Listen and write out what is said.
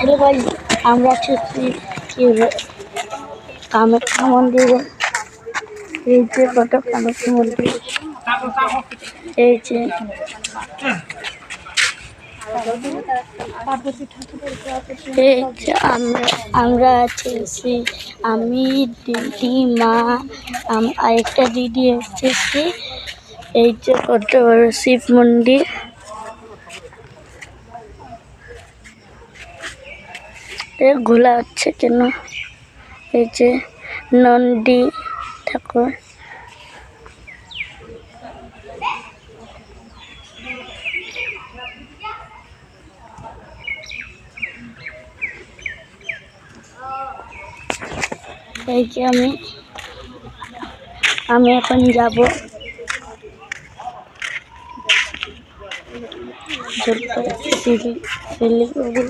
Hello guys, আমরা এসেছি কামাখ্যা মন্দিরে। এই যে কত কামাখ্যা মন্দির, এই যে এই যে আমরা এসেছি, আমি দিদি মা আরেকটা দিদি এসেছি। এই যে কত বড় শিব মন্দির, ঘোলা হচ্ছে কেন? এই যে নন্দী ঠাকুর, এই যে আমি এখন যাব শিলিগুড়ি।